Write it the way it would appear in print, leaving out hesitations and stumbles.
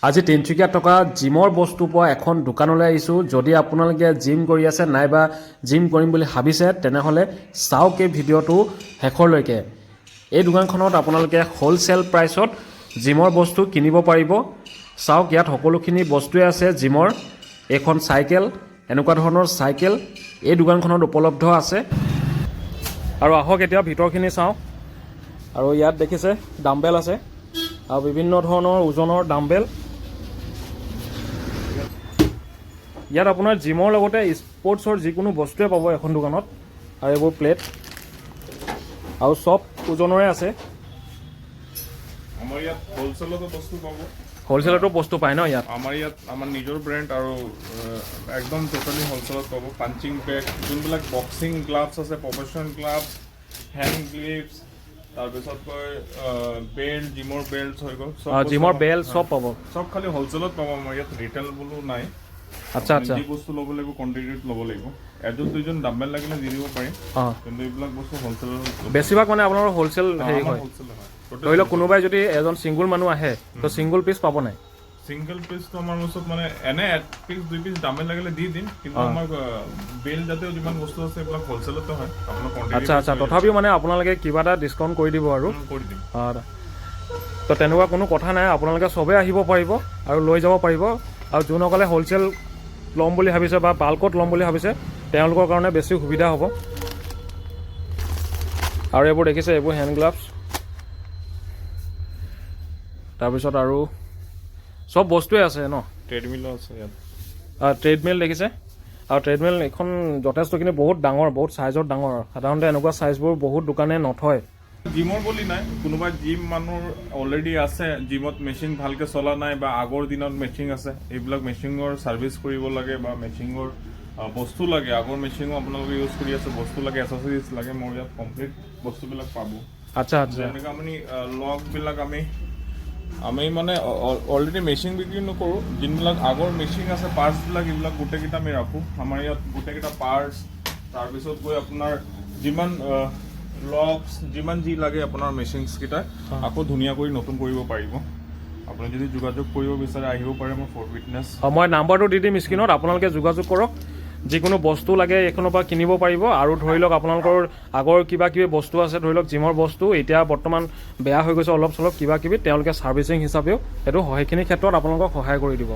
আজি তিনিচুকীয়াত থকা জিমৰ বস্তু পোৱা এখন দোকানলৈ আহিছোঁ। যদি আপোনালোকে জিম কৰি আছে নাইবা জিম কৰিম বুলি ভাবিছে তেনেহ'লে চাওক এই ভিডিঅ'টো শেষলৈকে। এই দোকানখনত আপোনালোকে হ'লচেল প্ৰাইচত জিমৰ বস্তু কিনিব পাৰিব। চাওক ইয়াত সকলোখিনি বস্তুৱে আছে জিমৰ। এইখন চাইকেল, এনেকুৱা ধৰণৰ চাইকেল এই দোকানখনত উপলব্ধ আছে। আৰু আহক এতিয়া ভিতৰখিনি চাওঁ। আৰু ইয়াত দেখিছে ডাম্বেল আছে আৰু বিভিন্ন ধৰণৰ ওজনৰ ডাম্বেল। ইয়াত আপোনাৰ জিমৰ লগতে স্পৰ্টছৰ যিকোনো বস্তুৱে পাব এখন দোকানত। আৰু এইবোৰ প্লেট আৰু চব ওজনৰে আছে। আমাৰ ইয়াত হোলচেলতো বস্তু পাব। হোলচেলতো বস্তু পায় ন ইয়াত? আমাৰ ইয়াত আমাৰ নিজৰ ব্ৰেণ্ড আৰু একদম টোটেলি হোলচেলত পাব। পাঞ্চিং বেগ, যোনবিলাক বক্সিং গ্লাভছ আছে, প্ৰফেশ্যনেল গ্লাভছ, হেণ্ড গ্লিভছ, তাৰপিছত কয় বেল্ট, জিমৰ বেল্ট হৈ গ'ল। জিমৰ বেল্ট চব পাব। চব খালি হোলচেলত পাব। আমাৰ ইয়াত ৰিটেল বোলো নাই। আচ্ছা আচ্ছা। যি বস্তু ল'ব লাগিব কোৱান্টিটিত ল'ব লাগিব। এজন দুইজন ডাম্বেল লাগিলে দি দিব পাৰিম, কিন্তু এইবিলাক বস্তু হোলচেলত বেছিভাগ মানে আপোনালোকৰ হোলচেল হেৰি হয়। ধৰি লওক কোনোবাই যদি এজন ছিংগুল মানুহ আহে তো ছিংগুল পিচ পাব নাই? ছিংগল পিচটো আমাৰ ওচৰত মানে এনে এক পিচ দুই পিচ ডাম্বেল লাগিলে দি দিম, কিন্তু আমাৰ বেল জাতীয় যিমান বস্তু আছে এইবিলাক হোলচেলতে হয়। আপোনাৰ আচ্ছা আচ্ছা। তথাপিও মানে আপোনালোকে কিবা এটা ডিছকাউণ্ট কৰি দিব আৰু কৰি দিম। তো তেনেকুৱা কোনো কথা নাই, আপোনালোকে চবেই আহিব পাৰিব আৰু লৈ যাব পাৰিব। আৰু যোনসকলে হোলচেল ল'ম বুলি ভাবিছে বা বাল্কত ল'ম বুলি ভাবিছে তেওঁলোকৰ কাৰণে বেছি সুবিধা হ'ব। আৰু এইবোৰ দেখিছে, এইবোৰ হেণ্ড গ্লাভছ, তাৰপিছত আৰু চব বস্তুৱে আছে ন? ট্ৰেডমিলো আছে ইয়াত। ট্ৰেডমিল দেখিছে, আৰু ট্ৰেডমিল এইখন যথেষ্টখিনি বহুত ডাঙৰ, বহুত চাইজত ডাঙৰ। সাধাৰণতে এনেকুৱা চাইজবোৰ বহুত দোকানে নথয়। জিমৰ বুলি নাই, কোনোবা জিম মানুহ অলৰেডি আছে, জিমত মেচিন ভালকৈ চলা নাই বা আগৰ দিনত মেচিন আছে, এইবিলাক মেচিনৰ ছাৰ্ভিচ কৰিব লাগে বা মেচিনৰ বস্তু লাগে, আগৰ মেচিনো আপোনালোকে ইউজ কৰি আছে, বস্তু লাগে, এচেছৰিজ লাগে, মোৰ ইয়াত কমপ্লিট বস্তুবিলাক পাব। আচ্ছা আচ্ছা। যেনেকৈ আপুনি লগবিলাক আমি মানে অলৰেডি মেচিন বিক্ৰী নকৰোঁ, যোনবিলাক আগৰ মেচিন আছে পাৰ্টছবিলাক এইবিলাক গোটেইকেইটা আমি ৰাখোঁ। আমাৰ ইয়াত গোটেইকেইটা পাৰ্টছ, তাৰপিছত গৈ আপোনাৰ যিমান লকছ, যিমান যি লাগে আপোনাৰ মেচিনছকেইটা আকৌ ধুনীয়া কৰি নতুন কৰিব পাৰিব। আপুনি যদি যোগাযোগ কৰিব বিচাৰে আহিব পাৰে মোৰ ফৰ উইটনেছ। মই নাম্বাৰটো দি দিম স্ক্ৰীণত, আপোনালোকে যোগাযোগ কৰক। যিকোনো বস্তু লাগে এইখনৰ পৰা কিনিব পাৰিব। আৰু ধৰি লওক আপোনালোকৰ আগৰ কিবা কিবি বস্তু আছে, ধৰি লওক জিমৰ বস্তু এতিয়া বৰ্তমান বেয়া হৈ গৈছে অলপ চলপ কিবা কিবি, তেওঁলোকে ছাৰ্ভিচিং হিচাপেও সেইটো সেইখিনি ক্ষেত্ৰত আপোনালোকক সহায় কৰি দিব।